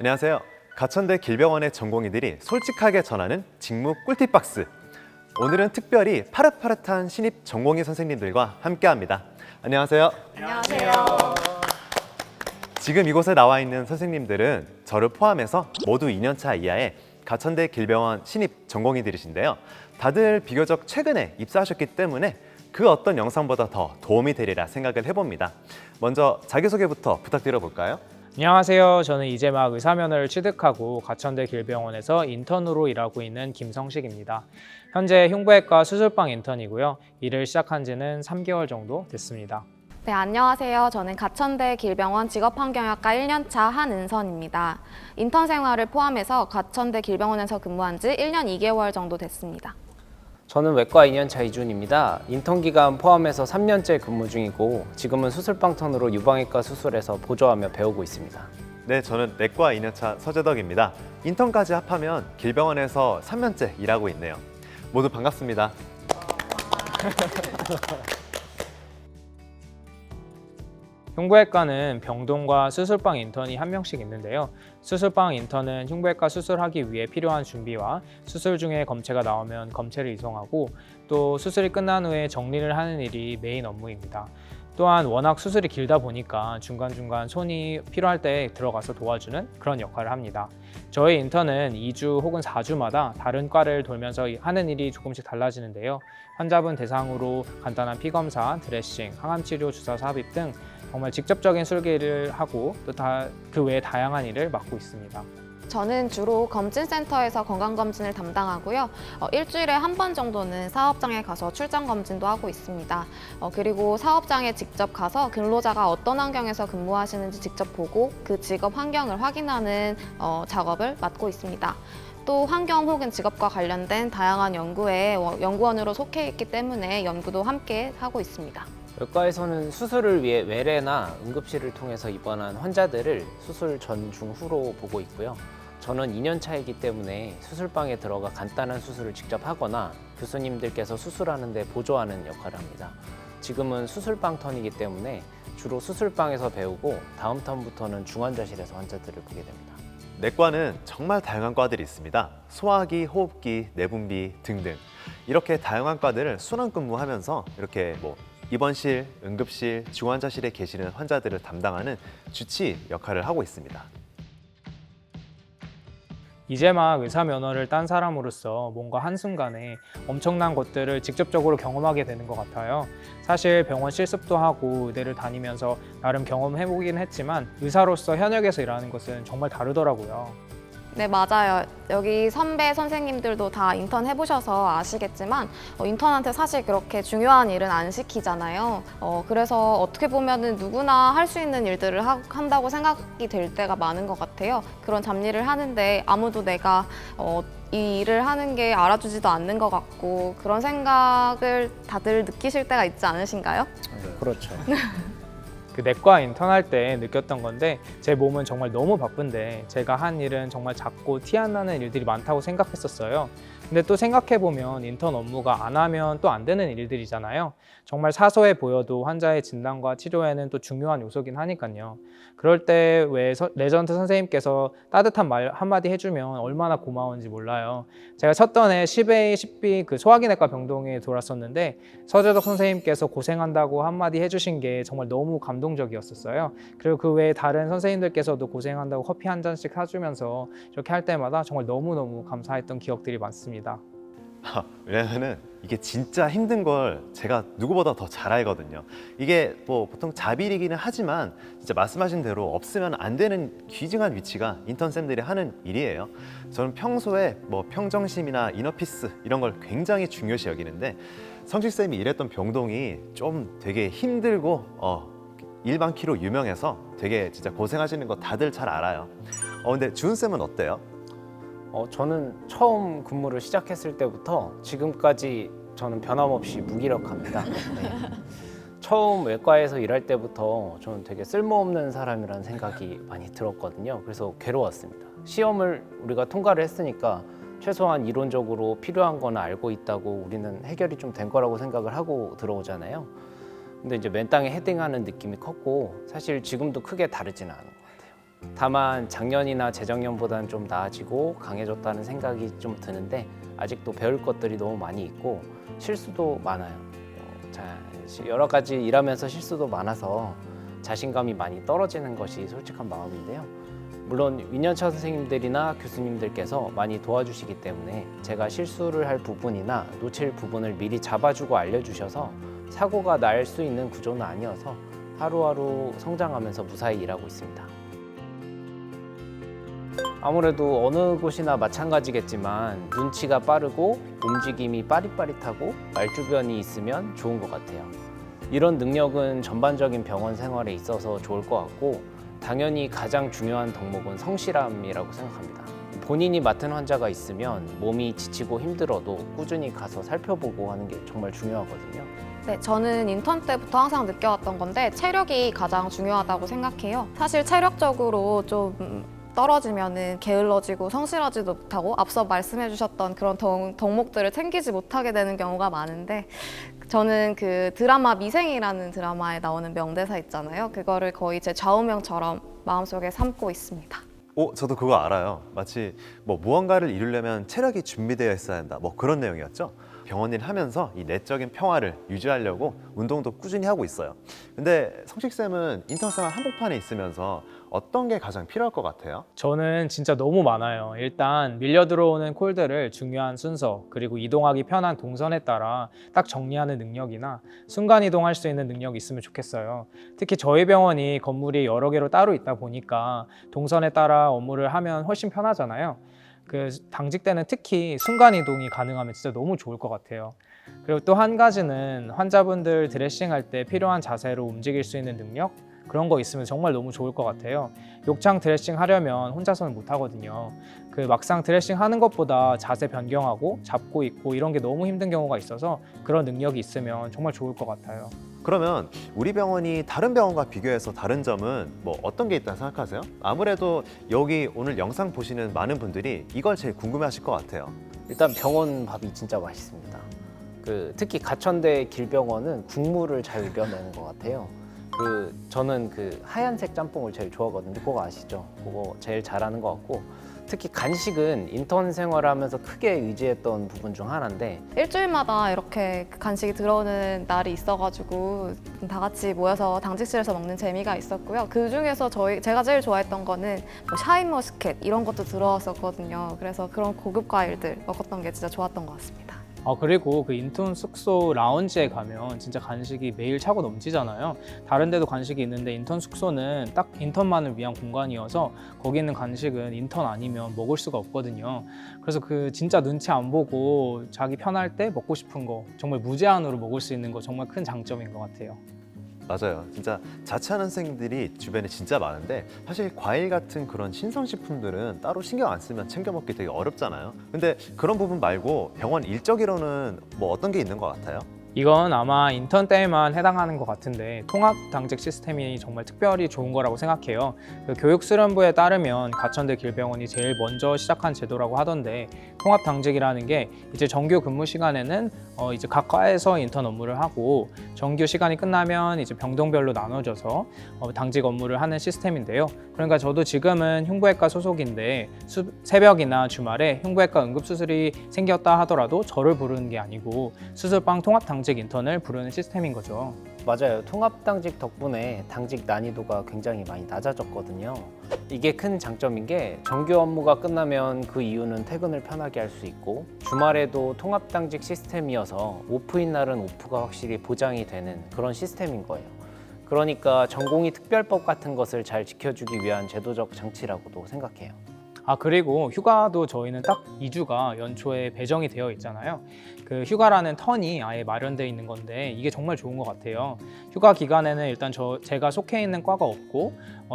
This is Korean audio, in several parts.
안녕하세요. 가천대 길병원의 전공의들이 솔직하게 전하는 직무 꿀팁 박스. 오늘은 특별히 파릇파릇한 신입 전공의 선생님들과 함께합니다. 안녕하세요. 안녕하세요. 지금 이곳에 나와 있는 선생님들은 저를 포함해서 모두 2년차 이하의 가천대 길병원 신입 전공의들이신데요. 다들 비교적 최근에 입사하셨기 때문에 그 어떤 영상보다 더 도움이 되리라 생각을 해봅니다. 먼저 자기소개부터 부탁드려볼까요? 안녕하세요. 저는 이제 막 의사면허를 취득하고 가천대 길병원에서 인턴으로 일하고 있는 김성식입니다. 현재 흉부외과 수술방 인턴이고요. 일을 시작한 지는 3개월 정도 됐습니다. 네, 안녕하세요. 저는 가천대 길병원 직업환경학과 1년차 한은선입니다. 인턴 생활을 포함해서 가천대 길병원에서 근무한 지 1년 2개월 정도 됐습니다. 저는 외과 2년차 이준입니다. 인턴 기간 포함해서 3년째 근무 중이고 지금은 수술방 턴으로 유방외과 수술에서 보조하며 배우고 있습니다. 네, 저는 내과 2년차 서재덕입니다. 인턴까지 합하면 길병원에서 3년째 일하고 있네요. 모두 반갑습니다. 흉부외과는 병동과 수술방 인턴이 한 명씩 있는데요. 수술방 인턴은 흉부외과 수술하기 위해 필요한 준비와 수술 중에 검체가 나오면 검체를 이송하고 또 수술이 끝난 후에 정리를 하는 일이 메인 업무입니다. 또한 워낙 수술이 길다 보니까 중간중간 손이 필요할 때 들어가서 도와주는 그런 역할을 합니다. 저희 인턴은 2주 혹은 4주마다 다른 과를 돌면서 하는 일이 조금씩 달라지는데요. 환자분 대상으로 간단한 피검사, 드레싱, 항암치료, 주사 삽입 등 정말 직접적인 술기를 하고 또 그 외에 다양한 일을 맡고 있습니다. 저는 주로 검진센터에서 건강검진을 담당하고요. 일주일에 한 번 정도는 사업장에 가서 출장검진도 하고 있습니다. 그리고 사업장에 직접 가서 근로자가 어떤 환경에서 근무하시는지 직접 보고 그 직업 환경을 확인하는 작업을 맡고 있습니다. 또 환경 혹은 직업과 관련된 다양한 연구에 연구원으로 속해 있기 때문에 연구도 함께 하고 있습니다. 외과에서는 수술을 위해 외래나 응급실을 통해서 입원한 환자들을 수술 전, 중, 후로 보고 있고요. 저는 2년 차이기 때문에 수술방에 들어가 간단한 수술을 직접 하거나 교수님들께서 수술하는 데 보조하는 역할을 합니다. 지금은 수술방 턴이기 때문에 주로 수술방에서 배우고 다음 턴부터는 중환자실에서 환자들을 보게 됩니다. 내과는 정말 다양한 과들이 있습니다. 소화기, 호흡기, 내분비 등등. 이렇게 다양한 과들을 순환 근무하면서 이렇게 입원실, 응급실, 중환자실에 계시는 환자들을 담당하는 주치 역할을 하고 있습니다. 이제 막 의사 면허를 딴 사람으로서 뭔가 한순간에 엄청난 것들을 직접적으로 경험하게 되는 것 같아요. 사실 병원 실습도 하고 의대를 다니면서 나름 경험해보긴 했지만 의사로서 현역에서 일하는 것은 정말 다르더라고요. 네, 맞아요. 여기 선배 선생님들도 다 인턴 해보셔서 아시겠지만 인턴한테 사실 그렇게 중요한 일은 안 시키잖아요. 그래서 어떻게 보면은 누구나 할 수 있는 일들을 한다고 생각이 될 때가 많은 것 같아요. 그런 잡일을 하는데 아무도 내가 이 일을 하는 게 알아주지도 않는 것 같고 그런 생각을 다들 느끼실 때가 있지 않으신가요? 그렇죠. 그 내과 인턴할 때 느꼈던 건데 제 몸은 정말 너무 바쁜데 제가 한 일은 정말 작고 티 안 나는 일들이 많다고 생각했었어요. 근데 또 생각해보면 인턴 업무가 안 하면 또 안 되는 일들이잖아요. 정말 사소해 보여도 환자의 진단과 치료에는 또 중요한 요소긴 하니까요. 그럴 때 왜 레전드 선생님께서 따뜻한 말 한마디 해주면 얼마나 고마운지 몰라요. 제가 쳤던 해 10A, 10B 그 소화기내과 병동에 돌았었는데 서재덕 선생님께서 고생한다고 한마디 해주신 게 정말 너무 감동적이었었어요. 그리고 그 외에 다른 선생님들께서도 고생한다고 커피 한 잔씩 사주면서 이렇게 할 때마다 정말 너무너무 감사했던 기억들이 많습니다. 왜냐면은 이게 진짜 힘든 걸 제가 누구보다 더 잘 알거든요. 이게 보통 자비이기는 하지만 진짜 말씀하신 대로 없으면 안 되는 귀중한 위치가 인턴쌤들이 하는 일이에요. 저는 평소에 평정심이나 이너피스 이런 걸 굉장히 중요시 여기는데 성식쌤이 일했던 병동이 좀 되게 힘들고 일반키로 유명해서 되게 진짜 고생하시는 거 다들 잘 알아요. 근데 주은쌤은 어때요? 저는 처음 근무를 시작했을 때부터 지금까지 저는 변함없이 무기력합니다. 네. 처음 외과에서 일할 때부터 저는 되게 쓸모없는 사람이라는 생각이 많이 들었거든요. 그래서 괴로웠습니다. 시험을 우리가 통과를 했으니까 최소한 이론적으로 필요한 거는 알고 있다고 우리는 해결이 좀 된 거라고 생각을 하고 들어오잖아요. 근데 이제 맨 땅에 헤딩하는 느낌이 컸고 사실 지금도 크게 다르지는 않은 것 같아요. 다만 작년이나 재작년보다는 좀 나아지고 강해졌다는 생각이 좀 드는데 아직도 배울 것들이 너무 많이 있고 실수도 많아요. 여러 가지 일하면서 실수도 많아서 자신감이 많이 떨어지는 것이 솔직한 마음인데요. 물론 윤년차 선생님들이나 교수님들께서 많이 도와주시기 때문에 제가 실수를 할 부분이나 놓칠 부분을 미리 잡아주고 알려주셔서 사고가 날 수 있는 구조는 아니어서 하루하루 성장하면서 무사히 일하고 있습니다. 아무래도 어느 곳이나 마찬가지겠지만 눈치가 빠르고 움직임이 빠릿빠릿하고 말주변이 있으면 좋은 것 같아요. 이런 능력은 전반적인 병원 생활에 있어서 좋을 것 같고 당연히 가장 중요한 덕목은 성실함이라고 생각합니다. 본인이 맡은 환자가 있으면 몸이 지치고 힘들어도 꾸준히 가서 살펴보고 하는 게 정말 중요하거든요. 네, 저는 인턴 때부터 항상 느껴왔던 건데 체력이 가장 중요하다고 생각해요. 사실 체력적으로 좀 떨어지면은 게을러지고 성실하지도 못하고 앞서 말씀해 주셨던 그런 덕목들을 챙기지 못하게 되는 경우가 많은데 저는 그 드라마 미생이라는 드라마에 나오는 명대사 있잖아요. 그거를 거의 제 좌우명처럼 마음속에 삼고 있습니다. 저도 그거 알아요. 마치 뭐 무언가를 이루려면 체력이 준비되어 있어야 한다. 뭐 그런 내용이었죠. 병원 일 하면서 이 내적인 평화를 유지하려고 운동도 꾸준히 하고 있어요. 근데 성식쌤은 인턴 생활 한복판에 있으면서 어떤 게 가장 필요할 것 같아요? 저는 진짜 너무 많아요. 일단 밀려 들어오는 콜들을 중요한 순서, 그리고 이동하기 편한 동선에 따라 딱 정리하는 능력이나 순간 이동할 수 있는 능력이 있으면 좋겠어요. 특히 저희 병원이 건물이 여러 개로 따로 있다 보니까 동선에 따라 업무를 하면 훨씬 편하잖아요. 그 당직 때는 특히 순간 이동이 가능하면 진짜 너무 좋을 것 같아요. 그리고 또 한 가지는 환자분들 드레싱할 때 필요한 자세로 움직일 수 있는 능력? 그런 거 있으면 정말 너무 좋을 것 같아요. 욕창 드레싱 하려면 혼자서는 못 하거든요. 그 막상 드레싱 하는 것보다 자세 변경하고 잡고 있고 이런 게 너무 힘든 경우가 있어서 그런 능력이 있으면 정말 좋을 것 같아요. 그러면 우리 병원이 다른 병원과 비교해서 다른 점은 뭐 어떤 게 있다고 생각하세요? 아무래도 여기 오늘 영상 보시는 많은 분들이 이걸 제일 궁금해하실 것 같아요. 일단 병원 밥이 진짜 맛있습니다. 특히 가천대 길병원은 국물을 잘 우려내는 것 같아요. 저는 하얀색 짬뽕을 제일 좋아하거든요. 그거 아시죠? 그거 제일 잘하는 것 같고 특히 간식은 인턴 생활하면서 크게 의지했던 부분 중 하나인데 일주일마다 이렇게 간식이 들어오는 날이 있어가지고 다 같이 모여서 당직실에서 먹는 재미가 있었고요. 그 중에서 제가 제일 좋아했던 거는 뭐 샤인머스켓 이런 것도 들어왔었거든요. 그래서 그런 고급 과일들 먹었던 게 진짜 좋았던 것 같습니다. 그리고 그 인턴 숙소 라운지에 가면 진짜 간식이 매일 차고 넘치잖아요. 다른 데도 간식이 있는데 인턴 숙소는 딱 인턴만을 위한 공간이어서 거기 있는 간식은 인턴 아니면 먹을 수가 없거든요. 그래서 진짜 눈치 안 보고 자기 편할 때 먹고 싶은 거 정말 무제한으로 먹을 수 있는 거 정말 큰 장점인 것 같아요. 맞아요. 진짜 자취하는 선생님들이 주변에 진짜 많은데 사실 과일 같은 그런 신선식품들은 따로 신경 안 쓰면 챙겨 먹기 되게 어렵잖아요. 근데 그런 부분 말고 병원 일적으로는 뭐 어떤 게 있는 것 같아요? 이건 아마 인턴 때에만 해당하는 것 같은데 통합 당직 시스템이 정말 특별히 좋은 거라고 생각해요. 교육수련부에 따르면 가천대 길병원이 제일 먼저 시작한 제도라고 하던데 통합 당직이라는 게 이제 정규 근무 시간에는 이제 각 과에서 인턴 업무를 하고 정규 시간이 끝나면 이제 병동별로 나눠져서 당직 업무를 하는 시스템인데요. 그러니까 저도 지금은 흉부외과 소속인데 새벽이나 주말에 흉부외과 응급수술이 생겼다 하더라도 저를 부르는 게 아니고 수술방 통합 당직 인턴을 부르는 시스템인 거죠. 맞아요. 통합 당직 덕분에 당직 난이도가 굉장히 많이 낮아졌거든요. 이게 큰 장점인 게 정규 업무가 끝나면 그 이후는 퇴근을 편하게 할 수 있고 주말에도 통합 당직 시스템이어서 오프인 날은 오프가 확실히 보장이 되는 그런 시스템인 거예요. 그러니까 전공의 특별법 같은 것을 잘 지켜주기 위한 제도적 장치라고도 생각해요. 그리고 휴가도 저희는 딱 2주가 연초에 배정이 되어 있잖아요. 그 휴가라는 턴이 아예 마련되어 있는 건데 이게 정말 좋은 것 같아요. 휴가 기간에는 일단 제가 속해 있는 과가 없고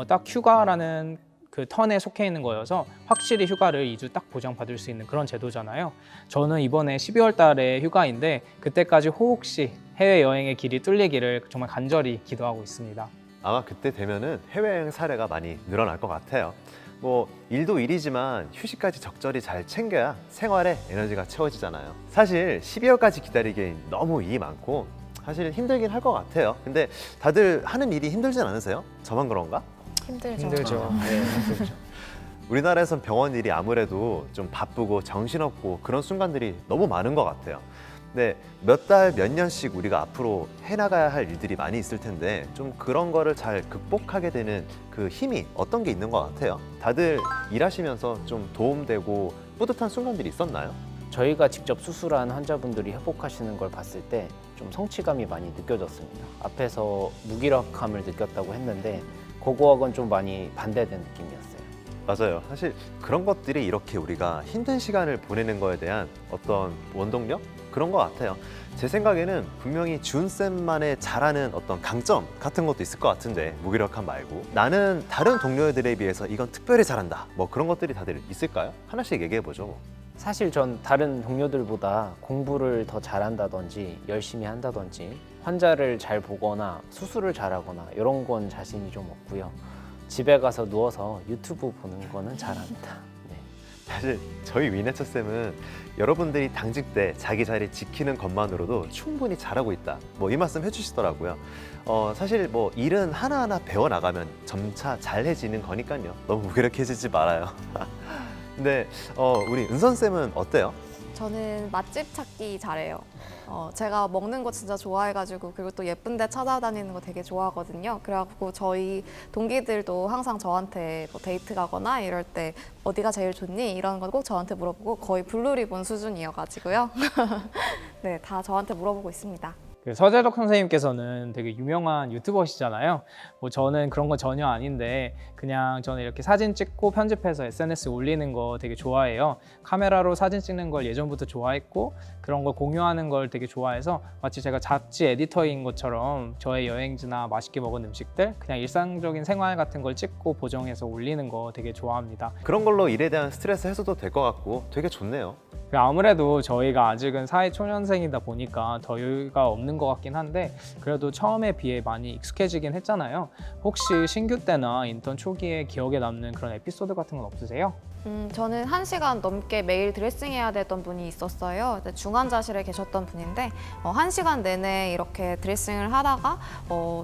딱 휴가라는 그 턴에 속해 있는 거여서 확실히 휴가를 2주 딱 보장받을 수 있는 그런 제도잖아요. 저는 이번에 12월 달에 휴가인데 그때까지 혹시 해외여행의 길이 뚫리기를 정말 간절히 기도하고 있습니다. 아마 그때 되면은 해외여행 사례가 많이 늘어날 것 같아요. 뭐 일도 일이지만 휴식까지 적절히 잘 챙겨야 생활에 에너지가 채워지잖아요. 사실 12월까지 기다리기엔 너무 일이 많고 사실 힘들긴 할 것 같아요. 근데 다들 하는 일이 힘들진 않으세요? 저만 그런가? 힘들죠. 힘들죠. 네, 힘들죠. 우리나라에선 병원 일이 아무래도 좀 바쁘고 정신없고 그런 순간들이 너무 많은 것 같아요. 근데 몇 달, 몇 년씩 우리가 앞으로 해나가야 할 일들이 많이 있을 텐데 좀 그런 거를 잘 극복하게 되는 그 힘이 어떤 게 있는 것 같아요? 다들 일하시면서 좀 도움되고 뿌듯한 순간들이 있었나요? 저희가 직접 수술한 환자분들이 회복하시는 걸 봤을 때 좀 성취감이 많이 느껴졌습니다. 앞에서 무기력함을 느꼈다고 했는데 그거하고는 좀 많이 반대된 느낌이었어요. 맞아요. 사실 그런 것들이 이렇게 우리가 힘든 시간을 보내는 거에 대한 어떤 원동력? 그런 것 같아요. 제 생각에는 분명히 준쌤만의 잘하는 어떤 강점 같은 것도 있을 것 같은데 무기력함 말고 나는 다른 동료들에 비해서 이건 특별히 잘한다. 뭐 그런 것들이 다들 있을까요? 하나씩 얘기해보죠. 사실 전 다른 동료들보다 공부를 더 잘한다든지 열심히 한다든지 환자를 잘 보거나 수술을 잘하거나 이런 건 자신이 좀 없고요. 집에 가서 누워서 유튜브 보는 거는 잘합니다. 네. 사실 저희 위네처 쌤은 여러분들이 당직 때 자기 자리 지키는 것만으로도 충분히 잘하고 있다. 뭐 이 말씀 해주시더라고요. 사실 뭐 일은 하나하나 배워 나가면 점차 잘해지는 거니까요. 너무 무기력해지지 말아요. 근데 우리 은선 쌤은 어때요? 저는 맛집 찾기 잘해요. 제가 먹는 거 진짜 좋아해가지고 그리고 또 예쁜 데 찾아다니는 거 되게 좋아하거든요. 그래갖고 저희 동기들도 항상 저한테 뭐 데이트 가거나 이럴 때 어디가 제일 좋니? 이런 건 꼭 저한테 물어보고 거의 블루리본 수준이어가지고요. 네, 다 저한테 물어보고 있습니다. 그 서재덕 선생님께서는 되게 유명한 유튜버시잖아요. 뭐 저는 그런 건 전혀 아닌데 그냥 저는 이렇게 사진 찍고 편집해서 SNS에 올리는 거 되게 좋아해요. 카메라로 사진 찍는 걸 예전부터 좋아했고 그런 걸 공유하는 걸 되게 좋아해서 마치 제가 잡지 에디터인 것처럼 저의 여행지나 맛있게 먹은 음식들 그냥 일상적인 생활 같은 걸 찍고 보정해서 올리는 거 되게 좋아합니다. 그런 걸로 일에 대한 스트레스 해소도 될 것 같고 되게 좋네요. 아무래도 저희가 아직은 사회초년생이다 보니까 더 여유가 없는 것 같긴 한데 그래도 처음에 비해 많이 익숙해지긴 했잖아요. 혹시 신규 때나 인턴 초기에 기억에 남는 그런 에피소드 같은 건 없으세요? 저는 1시간 넘게 매일 드레싱해야 되던 분이 있었어요. 중환자실에 계셨던 분인데 1시간 내내 이렇게 드레싱을 하다가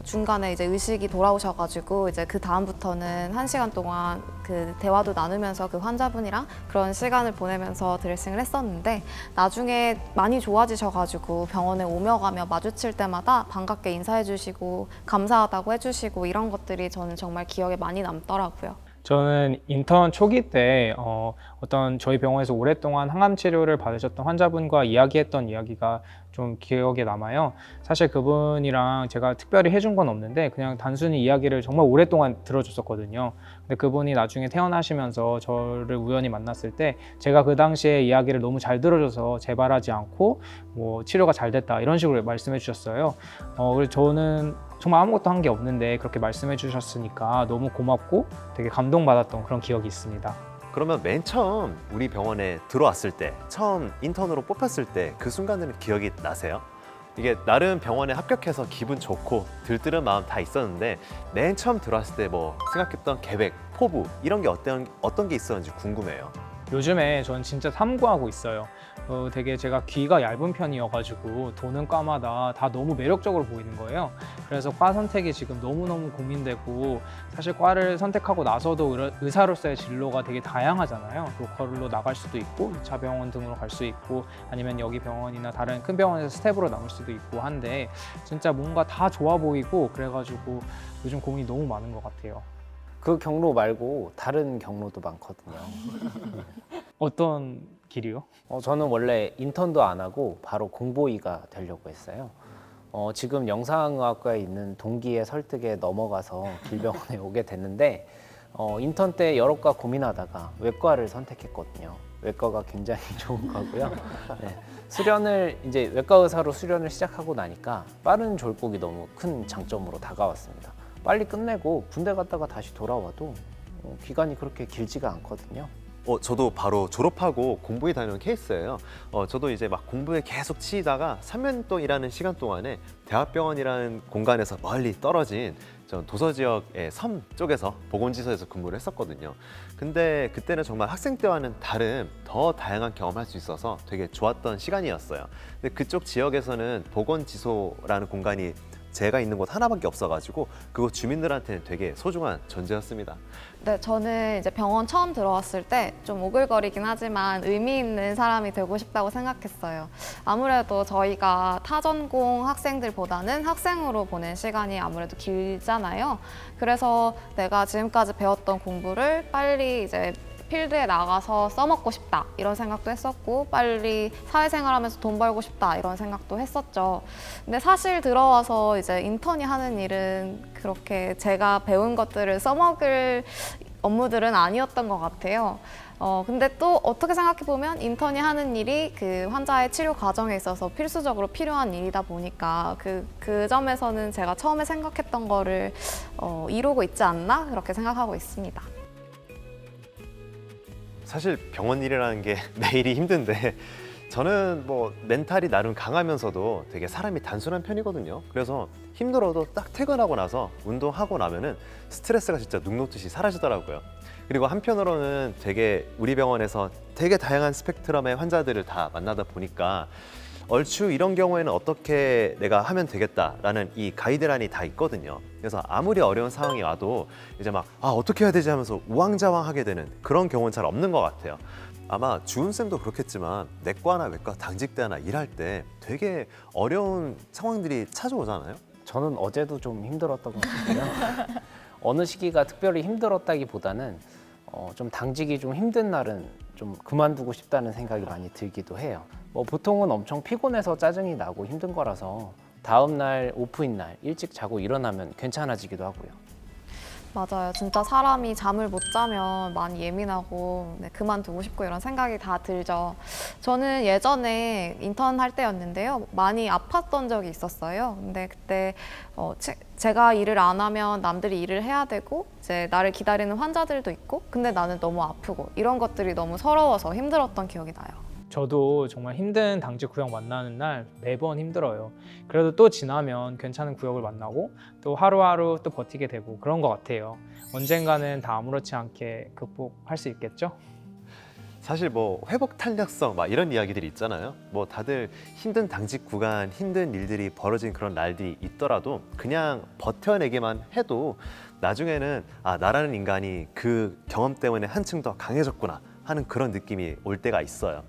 중간에 이제 의식이 돌아오셔가지고 이제 그 다음부터는 1시간 동안 그 대화도 나누면서 그 환자분이랑 그런 시간을 보내면서 드레싱을 했었는데 나중에 많이 좋아지셔가지고 병원에 오며 가며 마주칠 때마다 반갑게 인사해주시고 감사하다고 해주시고 이런 것들이 저는 정말 기억에 많이 남더라고요. 저는 인턴 초기 때 어떤 저희 병원에서 오랫동안 항암 치료를 받으셨던 환자분과 이야기했던 이야기가 좀 기억에 남아요. 사실 그분이랑 제가 특별히 해준 건 없는데 그냥 단순히 이야기를 정말 오랫동안 들어줬었거든요. 근데 그분이 나중에 퇴원하시면서 저를 우연히 만났을 때 제가 그 당시에 이야기를 너무 잘 들어줘서 재발하지 않고 뭐 치료가 잘 됐다 이런 식으로 말씀해 주셨어요. 그래서 저는 정말 아무것도 한 게 없는데 그렇게 말씀해 주셨으니까 너무 고맙고 되게 감동받았던 그런 기억이 있습니다. 그러면 맨 처음 우리 병원에 들어왔을 때 처음 인턴으로 뽑혔을 때 그 순간들은 기억이 나세요? 이게 나름 병원에 합격해서 기분 좋고 들뜨는 마음 다 있었는데 맨 처음 들어왔을 때 뭐 생각했던 계획, 포부 이런 게 어떤 게 있었는지 궁금해요. 요즘에 저는 진짜 탐구하고 있어요. 되게 제가 귀가 얇은 편이어가지고 도는 과마다 다 너무 매력적으로 보이는 거예요. 그래서 과 선택이 지금 너무너무 고민되고 사실 과를 선택하고 나서도 의사로서의 진로가 되게 다양하잖아요. 로컬로 나갈 수도 있고 2차 병원 등으로 갈 수 있고 아니면 여기 병원이나 다른 큰 병원에서 스텝으로 남을 수도 있고 한데 진짜 뭔가 다 좋아 보이고 그래가지고 요즘 고민이 너무 많은 것 같아요. 그 경로 말고 다른 경로도 많거든요. 어떤 길이요? 저는 원래 인턴도 안 하고 바로 공보이가 되려고 했어요. 지금 영상의학과에 있는 동기의 설득에 넘어가서 길병원에 오게 됐는데 인턴 때 여러 과 고민하다가 외과를 선택했거든요. 외과가 굉장히 좋은 거고요. 네. 수련을 이제 외과 의사로 수련을 시작하고 나니까 빠른 졸복이 너무 큰 장점으로 다가왔습니다. 빨리 끝내고 군대 갔다가 다시 돌아와도 기간이 그렇게 길지가 않거든요. 저도 바로 졸업하고 공부에 다니는 케이스예요. 저도 이제 막 공부에 계속 치이다가 3년 또 일하는 시간 동안에 대학병원이라는 공간에서 멀리 떨어진 전 도서 지역의 섬 쪽에서 보건지서에서 근무를 했었거든요. 근데 그때는 정말 학생 때와는 다른 더 다양한 경험할 수 있어서 되게 좋았던 시간이었어요. 근데 그쪽 지역에서는 보건지소라는 공간이 제가 있는 곳 하나밖에 없어가지고 그곳 주민들한테는 되게 소중한 존재였습니다. 네, 저는 이제 병원 처음 들어왔을 때 좀 오글거리긴 하지만 의미 있는 사람이 되고 싶다고 생각했어요. 아무래도 저희가 타전공 학생들보다는 학생으로 보낸 시간이 아무래도 길잖아요. 그래서 내가 지금까지 배웠던 공부를 빨리 이제 필드에 나가서 써먹고 싶다 이런 생각도 했었고 빨리 사회생활하면서 돈 벌고 싶다 이런 생각도 했었죠. 근데 사실 들어와서 이제 인턴이 하는 일은 그렇게 제가 배운 것들을 써먹을 업무들은 아니었던 것 같아요. 근데 또 어떻게 생각해보면 인턴이 하는 일이 그 환자의 치료 과정에 있어서 필수적으로 필요한 일이다 보니까 그 점에서는 제가 처음에 생각했던 거를 이루고 있지 않나 그렇게 생각하고 있습니다. 사실 병원 일이라는 게 매일이 힘든데 저는 뭐 멘탈이 나름 강하면서도 되게 사람이 단순한 편이거든요. 그래서 힘들어도 딱 퇴근하고 나서 운동하고 나면은 스트레스가 진짜 눅 놓듯이 사라지더라고요. 그리고 한편으로는 되게 우리 병원에서 되게 다양한 스펙트럼의 환자들을 다 만나다 보니까 얼추 이런 경우에는 어떻게 내가 하면 되겠다라는 이 가이드라인이 다 있거든요. 그래서 아무리 어려운 상황이 와도 이제 막 어떻게 해야 되지 하면서 우왕좌왕하게 되는 그런 경우는 잘 없는 것 같아요. 아마 주은 쌤도 그렇겠지만 내과나 외과 당직대나 일할 때 되게 어려운 상황들이 찾아오잖아요. 저는 어제도 좀 힘들었던 것 같고요. 어느 시기가 특별히 힘들었다기보다는 좀 당직이 좀 힘든 날은 좀 그만두고 싶다는 생각이 많이 들기도 해요. 뭐 보통은 엄청 피곤해서 짜증이 나고 힘든 거라서 다음 날 오프인 날 일찍 자고 일어나면 괜찮아지기도 하고요. 맞아요. 진짜 사람이 잠을 못 자면 많이 예민하고 그만두고 싶고 이런 생각이 다 들죠. 저는 예전에 인턴 할 때였는데요. 많이 아팠던 적이 있었어요. 근데 그때 제가 일을 안 하면 남들이 일을 해야 되고 이제 나를 기다리는 환자들도 있고 근데 나는 너무 아프고 이런 것들이 너무 서러워서 힘들었던 기억이 나요. 저도 정말 힘든 당직 구역 만나는 날 매번 힘들어요. 그래도 또 지나면 괜찮은 구역을 만나고 또 하루하루 또 버티게 되고 그런 것 같아요. 언젠가는 다 아무렇지 않게 극복할 수 있겠죠? 사실 뭐 회복 탄력성 막 이런 이야기들이 있잖아요. 뭐 다들 힘든 당직 구간, 힘든 일들이 벌어진 그런 날들이 있더라도 그냥 버텨내기만 해도 나중에는 나라는 인간이 그 경험 때문에 한층 더 강해졌구나 하는 그런 느낌이 올 때가 있어요.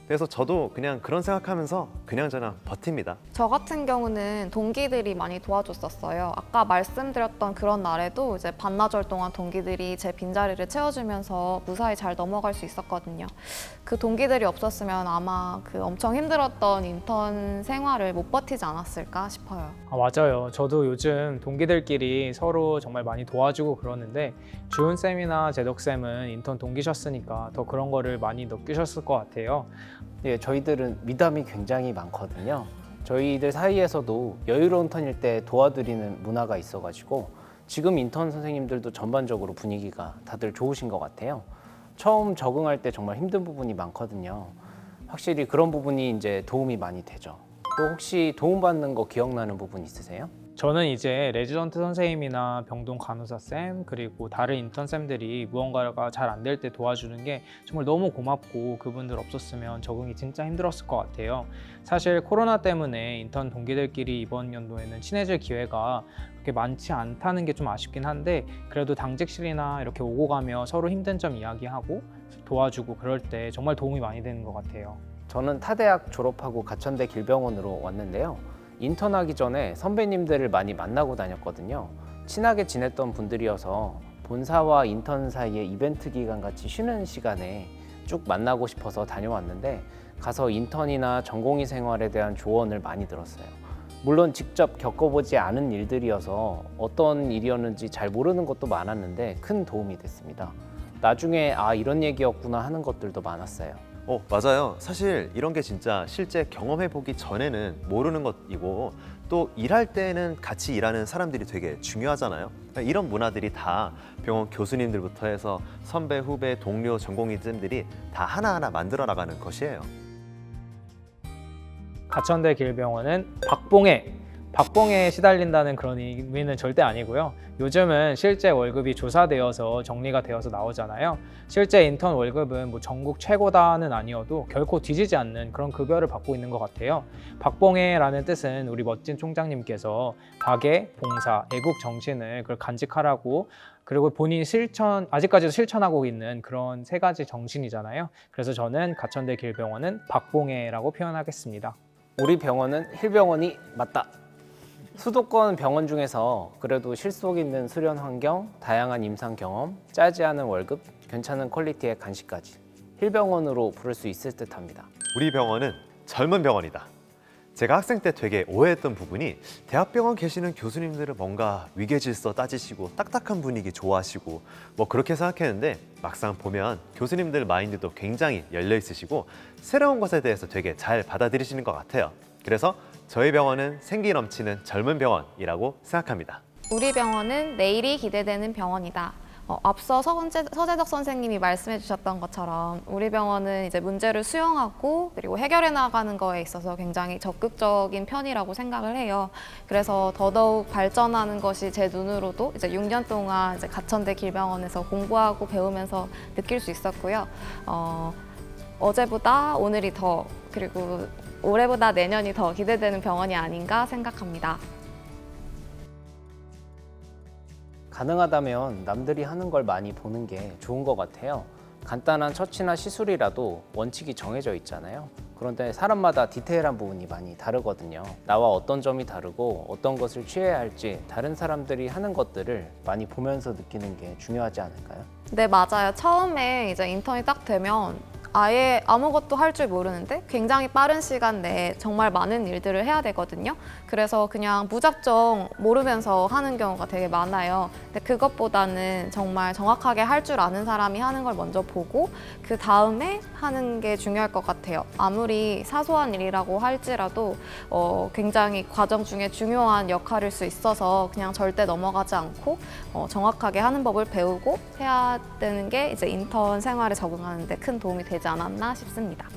그래서 저도 그냥 그런 생각하면서 그냥저냥 버팁니다. 저 같은 경우는 동기들이 많이 도와줬었어요. 아까 말씀드렸던 그런 날에도 이제 반나절 동안 동기들이 제 빈자리를 채워주면서 무사히 잘 넘어갈 수 있었거든요. 그 동기들이 없었으면 아마 그 엄청 힘들었던 인턴 생활을 못 버티지 않았을까 싶어요. 맞아요. 저도 요즘 동기들끼리 서로 정말 많이 도와주고 그러는데 주은 쌤이나 제덕 쌤은 인턴 동기셨으니까 더 그런 거를 많이 느끼셨을 것 같아요. 예, 저희들은 미담이 굉장히 많거든요. 저희들 사이에서도 여유로운 턴일 때 도와드리는 문화가 있어가지고 지금 인턴 선생님들도 전반적으로 분위기가 다들 좋으신 것 같아요. 처음 적응할 때 정말 힘든 부분이 많거든요. 확실히 그런 부분이 이제 도움이 많이 되죠. 또 혹시 도움받는 거 기억나는 부분 있으세요? 저는 이제 레지던트 선생님이나 병동 간호사 쌤 그리고 다른 인턴 쌤들이 무언가가 잘 안 될 때 도와주는 게 정말 너무 고맙고 그분들 없었으면 적응이 진짜 힘들었을 것 같아요. 사실 코로나 때문에 인턴 동기들끼리 이번 연도에는 친해질 기회가 그렇게 많지 않다는 게 좀 아쉽긴 한데 그래도 당직실이나 이렇게 오고 가며 서로 힘든 점 이야기하고 도와주고 그럴 때 정말 도움이 많이 되는 것 같아요. 저는 타대학 졸업하고 가천대 길병원으로 왔는데요. 인턴하기 전에 선배님들을 많이 만나고 다녔거든요. 친하게 지냈던 분들이어서 본사와 인턴 사이에 이벤트 기간 같이 쉬는 시간에 쭉 만나고 싶어서 다녀왔는데 가서 인턴이나 전공의 생활에 대한 조언을 많이 들었어요. 물론 직접 겪어보지 않은 일들이어서 어떤 일이었는지 잘 모르는 것도 많았는데 큰 도움이 됐습니다. 나중에 이런 얘기였구나 하는 것들도 많았어요. 맞아요. 사실 이런 게 진짜 실제 경험해보기 전에는 모르는 것이고 또 일할 때는 같이 일하는 사람들이 되게 중요하잖아요. 이런 문화들이 다 병원 교수님들부터 해서 선배, 후배, 동료, 전공의들이 다 하나하나 만들어 나가는 것이에요. 가천대 길병원은 박봉의 박봉에 시달린다는 그런 의미는 절대 아니고요. 요즘은 실제 월급이 조사되어서 정리가 되어서 나오잖아요. 실제 인턴 월급은 뭐 전국 최고다는 아니어도 결코 뒤지지 않는 그런 급여를 받고 있는 것 같아요. 박봉해라는 뜻은 우리 멋진 총장님께서 박애, 봉사, 애국 정신을 그걸 간직하라고, 그리고 본인이 아직까지도 실천하고 있는 그런 세 가지 정신이잖아요. 그래서 저는 가천대 길병원은 박봉해라고 표현하겠습니다. 우리 병원은 힐병원이 맞다. 수도권 병원 중에서 그래도 실속 있는 수련 환경, 다양한 임상 경험, 짜지 않은 월급, 괜찮은 퀄리티의 간식까지 힐병원으로 부를 수 있을 듯합니다. 우리 병원은 젊은 병원이다. 제가 학생 때 되게 오해했던 부분이 대학병원 계시는 교수님들은 뭔가 위계질서 따지시고 딱딱한 분위기 좋아하시고 뭐 그렇게 생각했는데 막상 보면 교수님들 마인드도 굉장히 열려 있으시고 새로운 것에 대해서 되게 잘 받아들이시는 것 같아요. 그래서 저희 병원은 생기 넘치는 젊은 병원이라고 생각합니다. 우리 병원은 내일이 기대되는 병원이다. 앞서 서재덕 선생님이 말씀해 주셨던 것처럼 우리 병원은 이제 문제를 수용하고 그리고 해결해 나가는 거에 있어서 굉장히 적극적인 편이라고 생각을 해요. 그래서 더더욱 발전하는 것이 제 눈으로도 이제 6년 동안 이제 가천대 길병원에서 공부하고 배우면서 느낄 수 있었고요. 어제보다 오늘이 더, 그리고 올해보다 내년이 더 기대되는 병원이 아닌가 생각합니다. 가능하다면 남들이 하는 걸 많이 보는 게 좋은 것 같아요. 간단한 처치나 시술이라도 원칙이 정해져 있잖아요. 그런데 사람마다 디테일한 부분이 많이 다르거든요. 나와 어떤 점이 다르고 어떤 것을 취해야 할지 다른 사람들이 하는 것들을 많이 보면서 느끼는 게 중요하지 않을까요? 네, 맞아요. 처음에 이제 인턴이 딱 되면 아예 아무것도 할 줄 모르는데 굉장히 빠른 시간 내에 정말 많은 일들을 해야 되거든요. 그래서 그냥 무작정 모르면서 하는 경우가 되게 많아요. 근데 그것보다는 정말 정확하게 할 줄 아는 사람이 하는 걸 먼저 보고 그 다음에 하는 게 중요할 것 같아요. 아무리 사소한 일이라고 할지라도 굉장히 과정 중에 중요한 역할일 수 있어서 그냥 절대 넘어가지 않고 정확하게 하는 법을 배우고 해야 되는 게 이제 인턴 생활에 적응하는 데 큰 도움이 되지 않았나 싶습니다.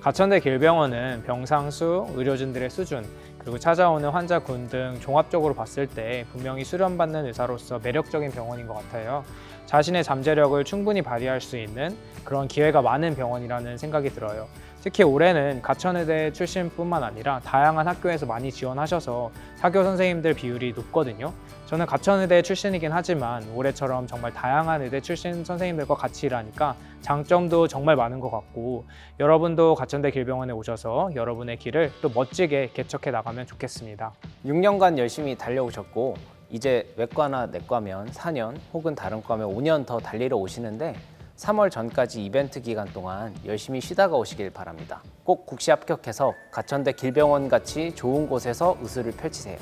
가천대 길병원은 병상수, 의료진들의 수준, 그리고 찾아오는 환자군 등 종합적으로 봤을 때 분명히 수련받는 의사로서 매력적인 병원인 것 같아요. 자신의 잠재력을 충분히 발휘할 수 있는 그런 기회가 많은 병원이라는 생각이 들어요. 특히 올해는 가천의대 출신뿐만 아니라 다양한 학교에서 많이 지원하셔서 사교 선생님들 비율이 높거든요. 저는 가천의대 출신이긴 하지만 올해처럼 정말 다양한 의대 출신 선생님들과 같이 일하니까 장점도 정말 많은 것 같고, 여러분도 가천대 길병원에 오셔서 여러분의 길을 또 멋지게 개척해 나가면 좋겠습니다. 6년간 열심히 달려오셨고 이제 외과나 내과면 4년 혹은 다른 과면 5년 더 달리러 오시는데 3월 전까지 이벤트 기간 동안 열심히 쉬다가 오시길 바랍니다. 꼭 국시 합격해서 가천대 길병원 같이 좋은 곳에서 의술을 펼치세요.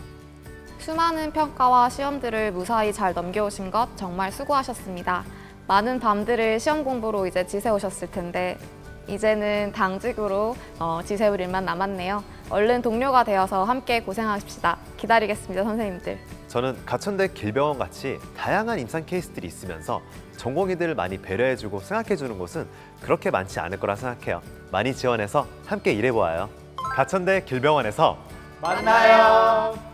수많은 평가와 시험들을 무사히 잘 넘겨오신 것 정말 수고하셨습니다. 많은 밤들을 시험 공부로 이제 지새우셨을 텐데 이제는 당직으로 지새울 일만 남았네요. 얼른 동료가 되어서 함께 고생하십시다. 기다리겠습니다, 선생님들. 저는 가천대 길병원 같이 다양한 임상 케이스들이 있으면서 전공의들을 많이 배려해주고 생각해주는 곳은 그렇게 많지 않을 거라 생각해요. 많이 지원해서 함께 일해보아요. 가천대 길병원에서 만나요.